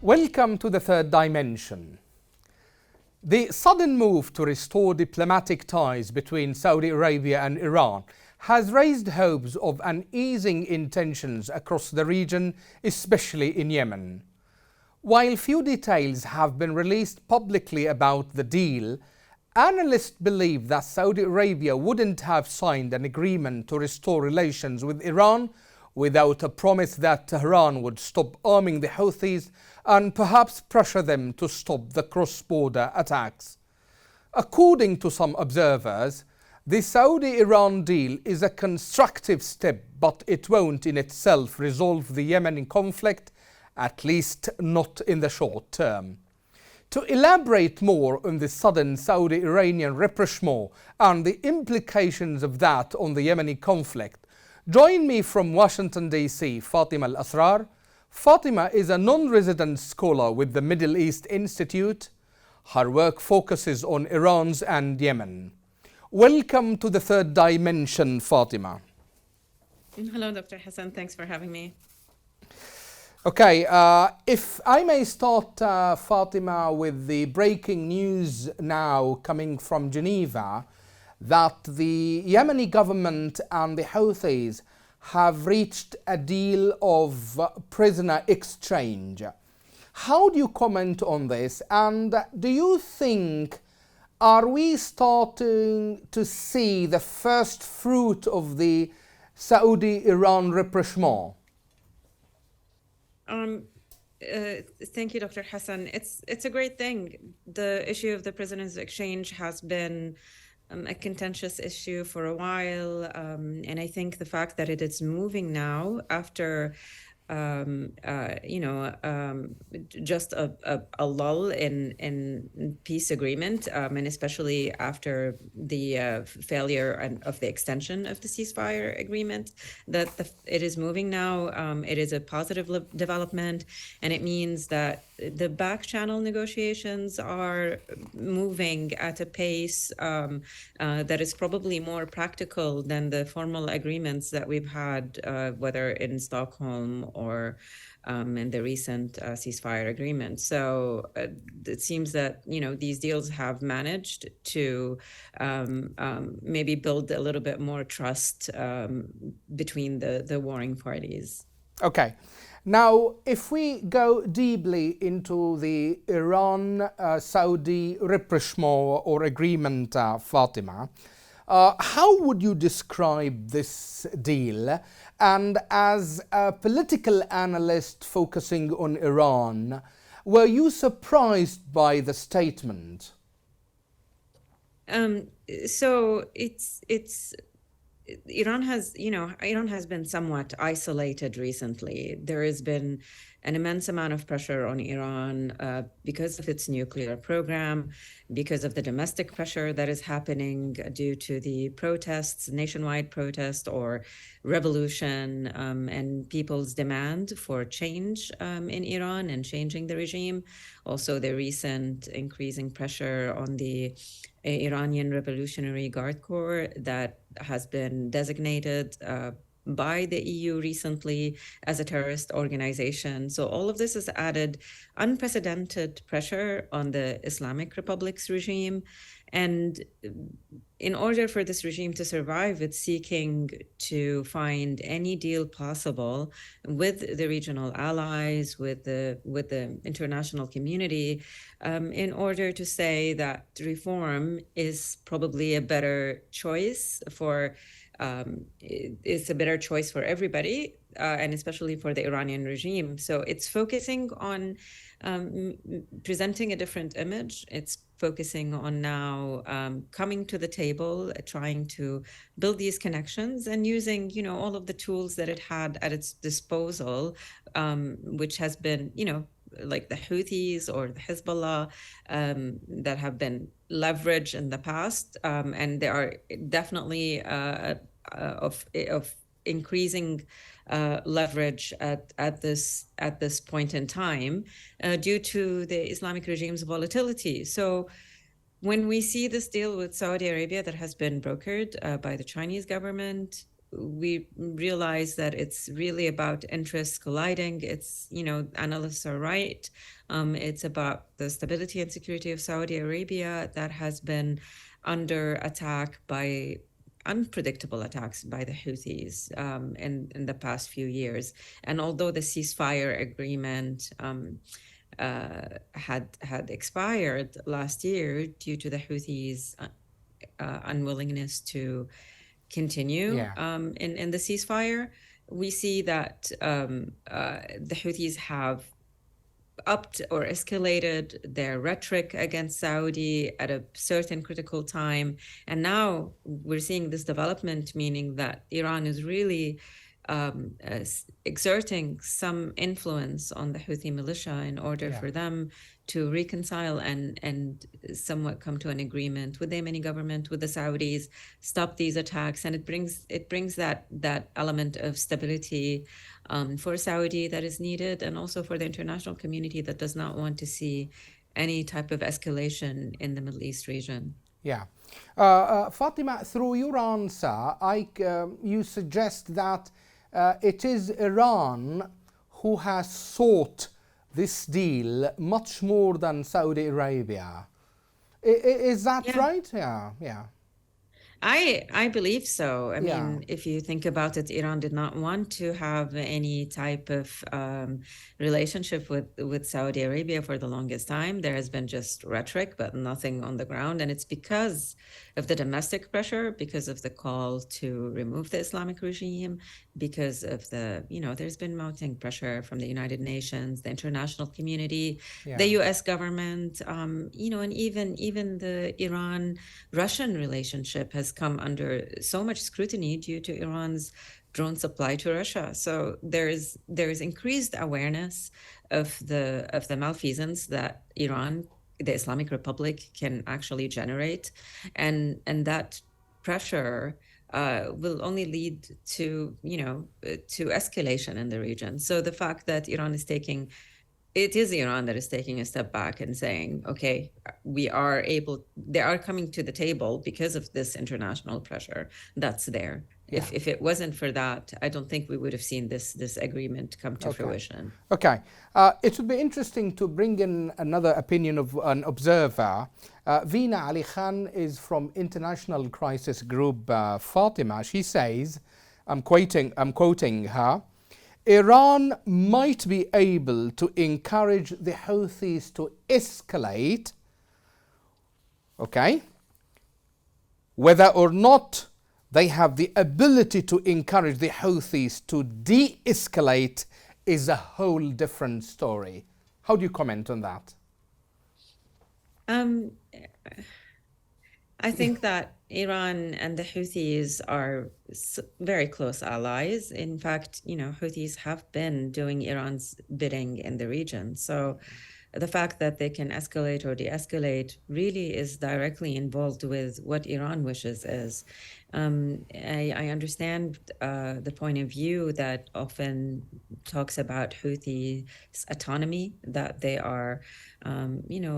Welcome to the third dimension. The sudden move to restore diplomatic ties between Saudi Arabia and Iran has raised hopes of an easing in tensions across the region, especially in Yemen. While few details have been released publicly about the deal, analysts believe that Saudi Arabia wouldn't have signed an agreement to restore relations with Iran without a promise that Tehran would stop arming the Houthis and perhaps pressure them to stop the cross-border attacks. According to some observers, the Saudi-Iran deal is a constructive step, but it won't in itself resolve the Yemeni conflict, at least not in the short term. To elaborate more on the sudden Saudi-Iranian rapprochement and the implications of that on the Yemeni conflict, join me from Washington, D.C., Fatima Al-Asrar. Fatima is a non-resident scholar with the Middle East Institute. Her work focuses on Iran's and Yemen. Welcome to the third dimension, Fatima. Hello, Dr. Hassan. Thanks for having me. Okay, if I may start, Fatima, with the breaking news now coming from Geneva, that the Yemeni government and the Houthis have reached a deal of prisoner exchange. How do you comment on this? And do you think, are we starting to see the first fruit of the Saudi-Iran rapprochement? Thank you, Dr. Hassan. It's a great thing. The issue of the prisoners exchange has been a contentious issue for a while, and I think the fact that it is moving now after just a lull in peace agreement, and especially after the failure of the extension of the ceasefire agreement, that it is moving now. It is a positive development, and it means that the back channel negotiations are moving at a pace that is probably more practical than the formal agreements that we've had, whether in Stockholm or in the recent ceasefire agreement. So it seems that these deals have managed to maybe build a little bit more trust between the warring parties. Okay. Now, if we go deeply into the Iran-Saudi rapprochement or agreement, Fatima, how would you describe this deal? And as a political analyst focusing on Iran, were you surprised by the statement? So Iran has been somewhat isolated recently. There has been an immense amount of pressure on Iran because of its nuclear program, because of the domestic pressure that is happening due to the protests, nationwide protest or revolution, and people's demand for change in Iran and changing the regime. Also, the recent increasing pressure on the Iranian Revolutionary Guard Corps that has been designated by the EU recently as a terrorist organization. So all of this has added unprecedented pressure on the Islamic Republic's regime. And in order for this regime to survive, it's seeking to find any deal possible with the regional allies, with the international community, in order to say that reform is probably a better choice for it's a better choice for everybody, and especially for the Iranian regime. So it's focusing on presenting a different image. It's focusing on now coming to the table, trying to build these connections and using, all of the tools that it had at its disposal, which has been, like the Houthis or the Hezbollah, that have been leveraged in the past, and they are definitely of increasing leverage at this point in time due to the Islamic regime's volatility. So when we see this deal with Saudi Arabia that has been brokered by the Chinese government, we realize that it's really about interests colliding. It's, analysts are right. It's about the stability and security of Saudi Arabia that has been under attack by unpredictable attacks by the Houthis in the past few years. And although the ceasefire agreement had expired last year due to the Houthis' unwillingness to continue in the ceasefire, we see that the Houthis have upped or escalated their rhetoric against Saudi at a certain critical time. And now we're seeing this development, meaning that Iran is really exerting some influence on the Houthi militia in order for them to reconcile and somewhat come to an agreement with the Yemeni government, with the Saudis, stop these attacks. And it brings that element of stability for Saudi that is needed, and also for the international community that does not want to see any type of escalation in the Middle East region. Yeah. Fatima, through your answer, you suggest that it is Iran who has sought this deal much more than Saudi Arabia. Is that right? Yeah. I believe so. I mean, if you think about it, Iran did not want to have any type of relationship with Saudi Arabia for the longest time. There has been just rhetoric, but nothing on the ground. And it's because of the domestic pressure, because of the call to remove the Islamic regime, because of the, there's been mounting pressure from the United Nations, the international community, the US government, and even the Iran-Russian relationship has come under so much scrutiny due to Iran's drone supply to Russia. So there is increased awareness of the malfeasance that Iran, the Islamic Republic, can actually generate, and that pressure will only lead to escalation in the region. So the fact that it is Iran that is taking a step back and saying, okay, they are coming to the table because of this international pressure that's there. Yeah. If it wasn't for that, I don't think we would have seen this agreement come to fruition. Okay. It would be interesting to bring in another opinion of an observer. Veena Ali Khan is from International Crisis Group Fatima. She says, I'm quoting her, Iran might be able to encourage the Houthis to escalate, whether or not they have the ability to encourage the Houthis to de-escalate is a whole different story. How do you comment on that? I think that Iran and the Houthis are very close allies. In fact, Houthis have been doing Iran's bidding in the region. So the fact that they can escalate or de-escalate really is directly involved with what Iran wishes is. I understand the point of view that often talks about Houthis' autonomy, that they are, a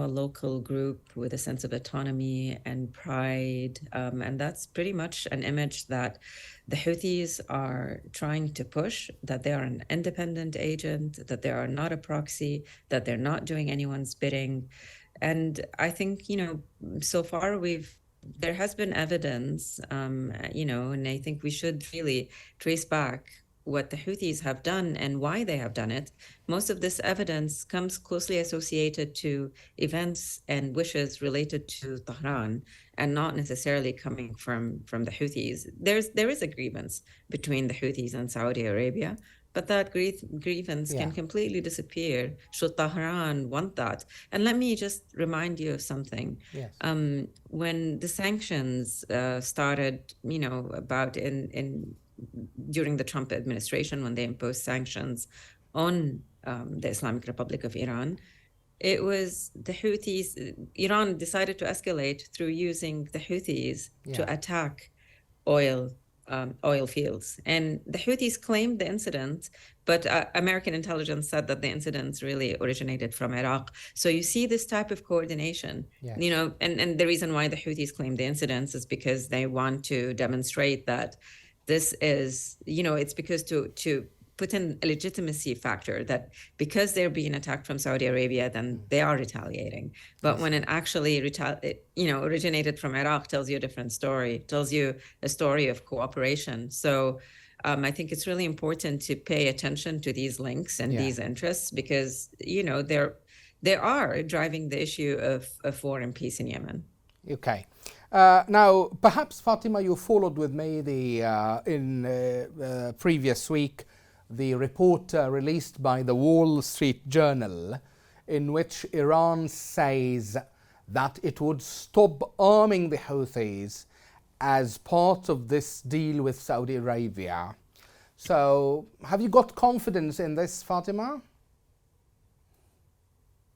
local group with a sense of autonomy and pride. And that's pretty much an image that the Houthis are trying to push, that they are an independent agent, that they are not a proxy, that they're not doing anyone's bidding. And I think, so far there has been evidence, and I think we should really trace back what the Houthis have done and why they have done it. Most of this evidence comes closely associated to events and wishes related to Tehran, and not necessarily coming from the Houthis. There is a grievance between the Houthis and Saudi Arabia, but that grievance can completely disappear should Tehran want that. And let me just remind you of something. Yes. When the sanctions started, during the Trump administration, when they imposed sanctions on the Islamic Republic of Iran, it was the Houthis. Iran decided to escalate through using the Houthis to attack oil fields. And the Houthis claimed the incident, but American intelligence said that the incidents really originated from Iraq. So you see this type of coordination, and the reason why the Houthis claim the incidents is because they want to demonstrate that this is, it's because to put in a legitimacy factor that because they're being attacked from Saudi Arabia, then they are retaliating. But when it actually originated from Iraq, tells you a different story, tells you a story of cooperation. So I think it's really important to pay attention to these links and these interests, because they are driving the issue of war and peace in Yemen. Okay. Now, perhaps Fatima, you followed with me in previous week the report released by the Wall Street Journal, in which Iran says that it would stop arming the Houthis as part of this deal with Saudi Arabia. So, have you got confidence in this, Fatima?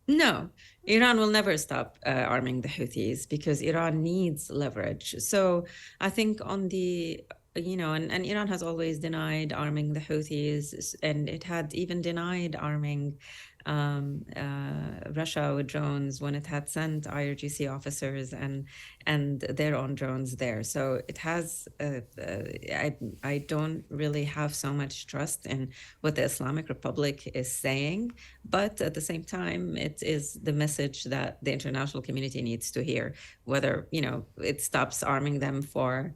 No, Iran will never stop arming the Houthis, because Iran needs leverage. So I think on the and Iran has always denied arming the Houthis, and it had even denied arming Russia with drones when it had sent IRGC officers and their own drones there. So it has, I don't really have so much trust in what the Islamic Republic is saying, but at the same time, it is the message that the international community needs to hear, whether, it stops arming them for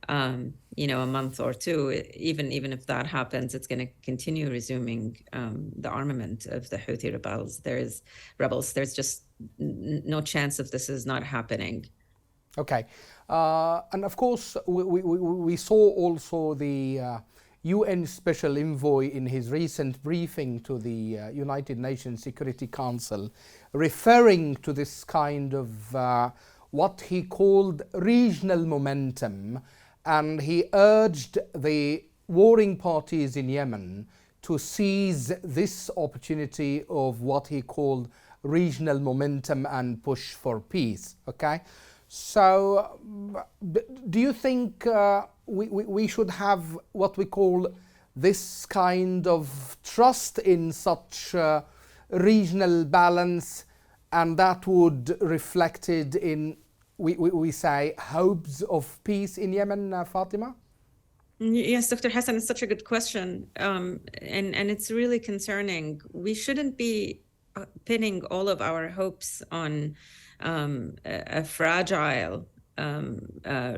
a month or two. Even if that happens, it's going to continue resuming the armament of the Houthi rebels. There's just no chance of this is not happening. Okay. And of course, we saw also the UN Special Envoy in his recent briefing to the United Nations Security Council, referring to this kind of what he called regional momentum. And he urged the warring parties in Yemen to seize this opportunity of what he called regional momentum and push for peace. Okay, so do you think we should have what we call this kind of trust in such regional balance, and that would reflected in we say hopes of peace in Yemen, Fatima? Yes, Dr. Hassan, it's such a good question. And it's really concerning. We shouldn't be pinning all of our hopes on a fragile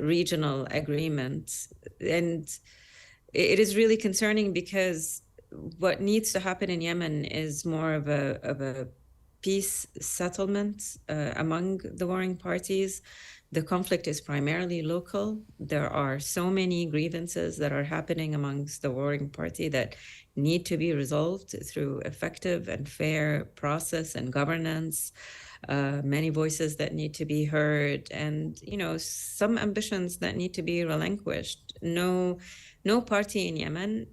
regional agreement. And it is really concerning, because what needs to happen in Yemen is more of a peace settlement among the warring parties. The conflict is primarily local. There are so many grievances that are happening amongst the warring party that need to be resolved through effective and fair process and governance. Many voices that need to be heard, and some ambitions that need to be relinquished. No party in Yemen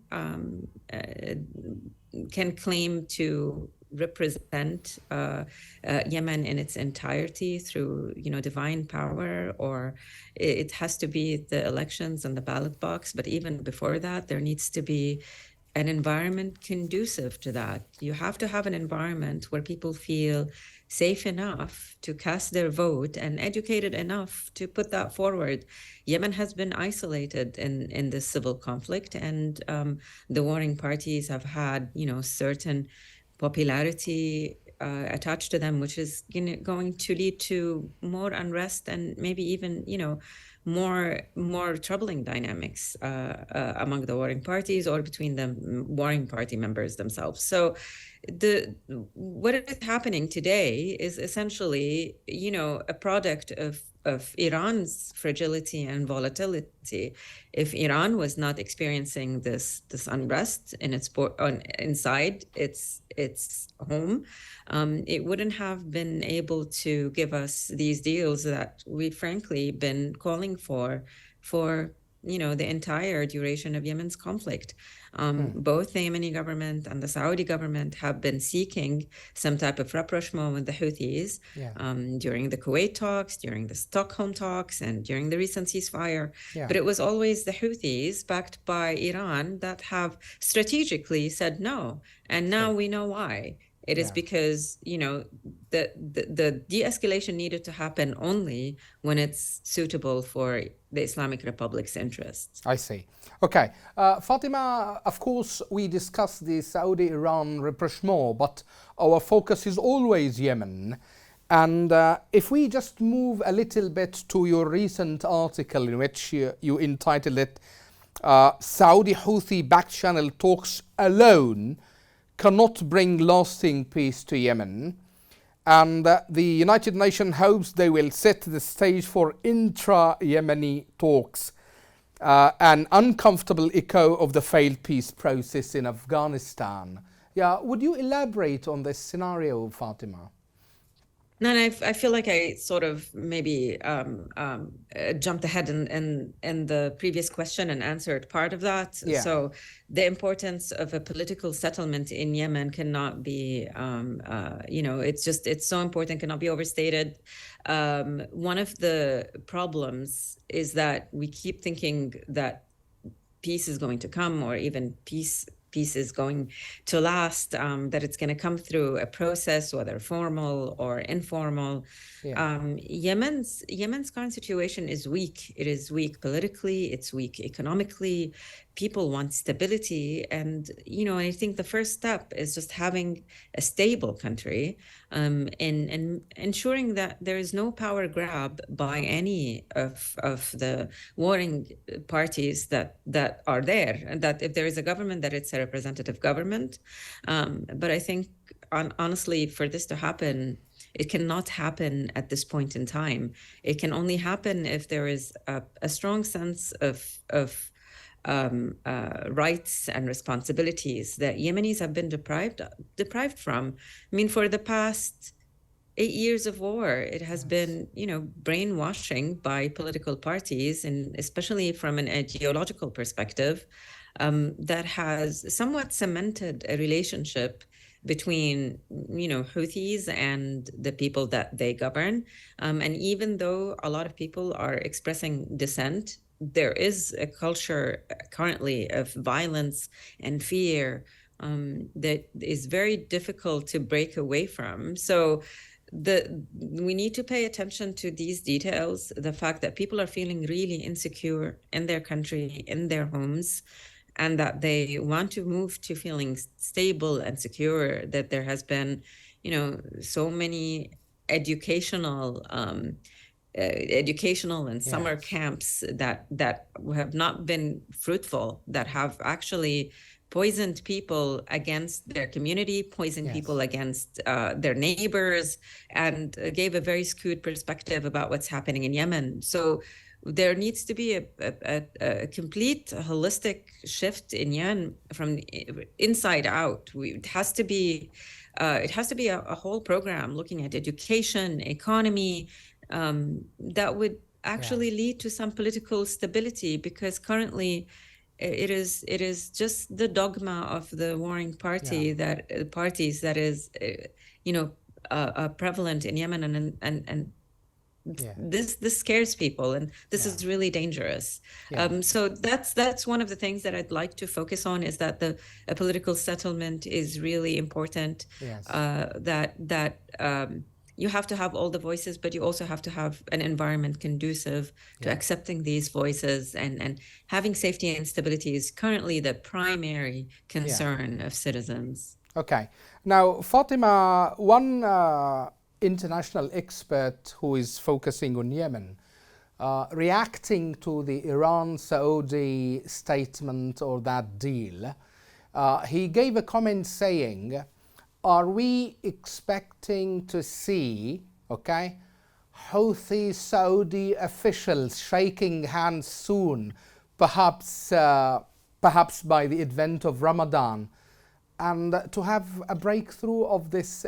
can claim to represent Yemen in its entirety through divine power, or it has to be the elections and the ballot box. But even before that, there needs to be an environment conducive to that. You have to have an environment where people feel safe enough to cast their vote and educated enough to put that forward. Yemen has been isolated in this civil conflict, and the warring parties have had certain popularity attached to them, which is going to lead to more unrest and maybe even more troubling dynamics among the warring parties or between the warring party members themselves. So what is happening today is essentially a product of Iran's fragility and volatility. If Iran was not experiencing this unrest in inside its home, it wouldn't have been able to give us these deals that we've frankly been calling for the entire duration of Yemen's conflict. Both the Yemeni government and the Saudi government have been seeking some type of rapprochement with the Houthis during the Kuwait talks, during the Stockholm talks, and during the recent ceasefire. But it was always the Houthis, backed by Iran, that have strategically said no. And now we know why. It is because, you know, the de-escalation needed to happen only when it's suitable for the Islamic Republic's interests. I see. Okay. Fatima, of course, we discussed the Saudi-Iran rapprochement, but our focus is always Yemen. And if we just move a little bit to your recent article in which you entitled it, Saudi Houthi back channel talks alone cannot bring lasting peace to Yemen. And the United Nations hopes they will set the stage for intra-Yemeni talks, an uncomfortable echo of the failed peace process in Afghanistan. Yeah, would you elaborate on this scenario, Fatima? No, and I feel like I sort of maybe jumped ahead in the previous question and answered part of that. Yeah. So the importance of a political settlement in Yemen cannot be, you know, it's so important, cannot be overstated. One of the problems is that we keep thinking that peace is going to come, or even peace is going to last, that it's going to come through a process, whether formal or informal. Yeah. Yemen's current situation is weak. It is weak politically, it's weak economically. People want stability. And, you know, I think the first step is just having a stable country, and ensuring that there is no power grab by any of the warring parties that are there, and that if there is a government, that it's a representative government. But I think, honestly, for this to happen, it cannot happen at this point in time. It can only happen if there is a strong sense of rights and responsibilities that Yemenis have been deprived from. I mean, for the past 8 years of war, it has been, you know, brainwashing by political parties, and especially from an ideological perspective, that has somewhat cemented a relationship between, you know, Houthis and the people that they govern. And even though a lot of people are expressing dissent, there is a culture currently of violence and fear that is very difficult to break away from. So we need to pay attention to these details, the fact that people are feeling really insecure in their country, in their homes, and that they want to move to feeling stable and secure, that there has been, you know, so many educational and summer camps that have not been fruitful, that have actually poisoned people against their community, poisoned people against their neighbors, and gave a very skewed perspective about what's happening in Yemen. So there needs to be a complete holistic shift in Yemen from inside out. It has to be a whole program looking at education, economy, that would actually lead to some political stability, because currently it is just the dogma of the warring parties that is, you know, prevalent in Yemen, and this scares people, and this is really dangerous. So that's one of the things that I'd like to focus on, is that a political settlement is really important. That you have to have all the voices, but you also have to have an environment conducive to accepting these voices, and having safety and stability is currently the primary concern of citizens. Okay. Now, Fatima, one international expert who is focusing on Yemen, reacting to the Iran-Saudi statement or that deal, he gave a comment saying, are we expecting to see, Houthi Saudi officials shaking hands soon, perhaps by the advent of Ramadan, and to have a breakthrough of this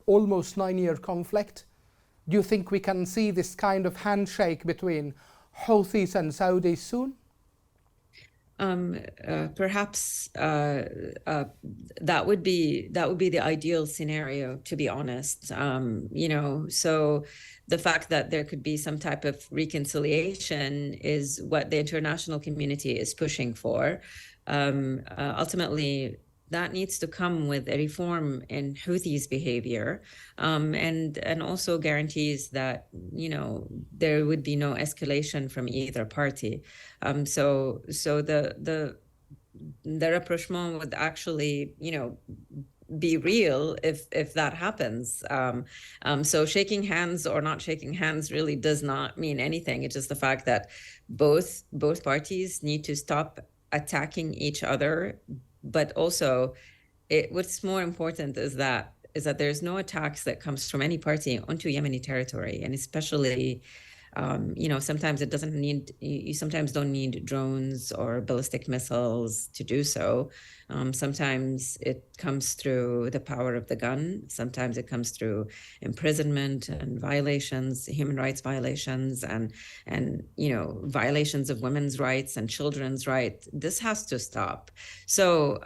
almost 9-year conflict? Do you think we can see this kind of handshake between Houthis and Saudis soon? Perhaps that would be the ideal scenario, to be honest. You know, so the fact that there could be some type of reconciliation is what the international community is pushing for. Ultimately, that needs to come with a reform in Houthis' behavior, and also guarantees that, you know, there would be no escalation from either party. So the rapprochement would actually, you know, be real if that happens. So shaking hands or not shaking hands really does not mean anything. It's just the fact that both parties need to stop attacking each other, but also what's more important is that there's no attacks that comes from any party onto Yemeni territory, and especially you know, sometimes you sometimes don't need drones or ballistic missiles to do so. Sometimes it comes through the power of the gun. Sometimes it comes through imprisonment and violations, human rights violations, and you know, violations of women's rights and children's rights. This has to stop. So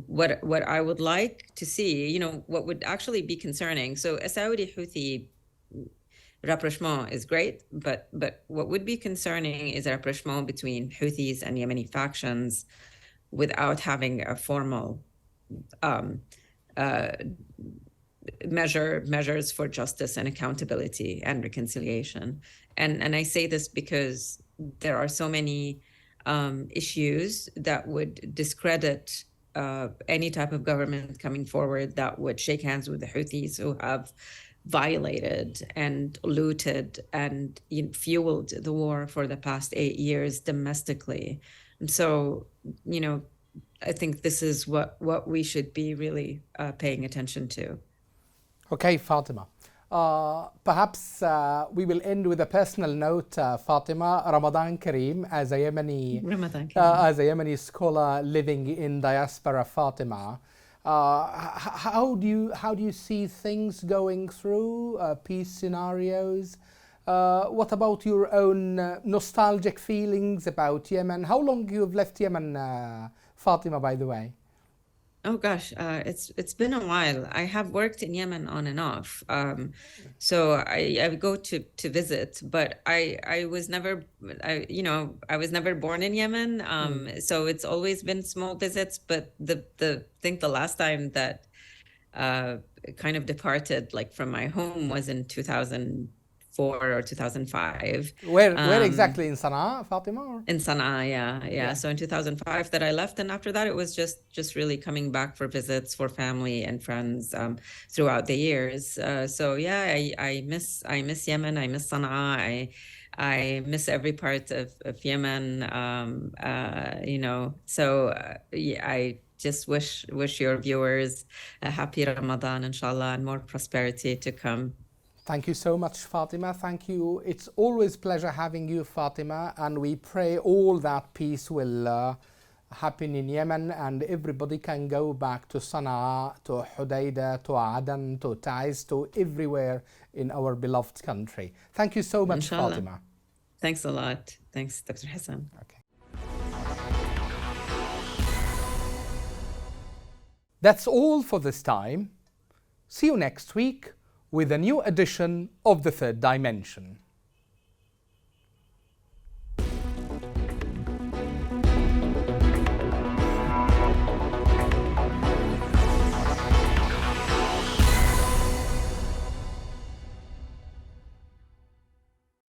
what I would like to see, you know, what would actually be concerning. So a Saudi Houthi rapprochement is great, but what would be concerning is a rapprochement between Houthis and Yemeni factions without having a formal measures for justice and accountability and reconciliation. And I say this because there are so many issues that would discredit any type of government coming forward that would shake hands with the Houthis, who have violated and looted and fueled the war for the past 8 years domestically. And so, you know, I think this is what we should be really paying attention to. Okay, Fatima. Perhaps we will end with a personal note, Fatima. Ramadan Kareem, as a Yemeni scholar living in diaspora, Fatima. How do you see things going through peace scenarios? What about your own nostalgic feelings about Yemen? How long you have left Yemen, Fatima, by the way? Oh gosh, it's been a while. I have worked in Yemen on and off, so I go to visit, but I was never born in Yemen, so it's always been small visits. But I think the last time that kind of departed like from my home was in 2004 or 2005. Where exactly in Sana'a, Fatima? Or? In Sana'a, yeah. So in 2005 that I left, and after that it was just really coming back for visits for family and friends throughout the years. So yeah, I miss Yemen. I miss Sana'a. I miss every part of Yemen. You know, so yeah, I just wish your viewers a happy Ramadan, inshallah, and more prosperity to come. Thank you so much, Fatima. Thank you. It's always a pleasure having you, Fatima, and we pray all that peace will happen in Yemen and everybody can go back to Sana'a, to Hodeidah, to Aden, to Taiz, to everywhere in our beloved country. Thank you so much, inshallah. Fatima. Thanks a lot. Thanks, Dr. Hassan. Okay. That's all for this time. See you next week with a new edition of The Third Dimension.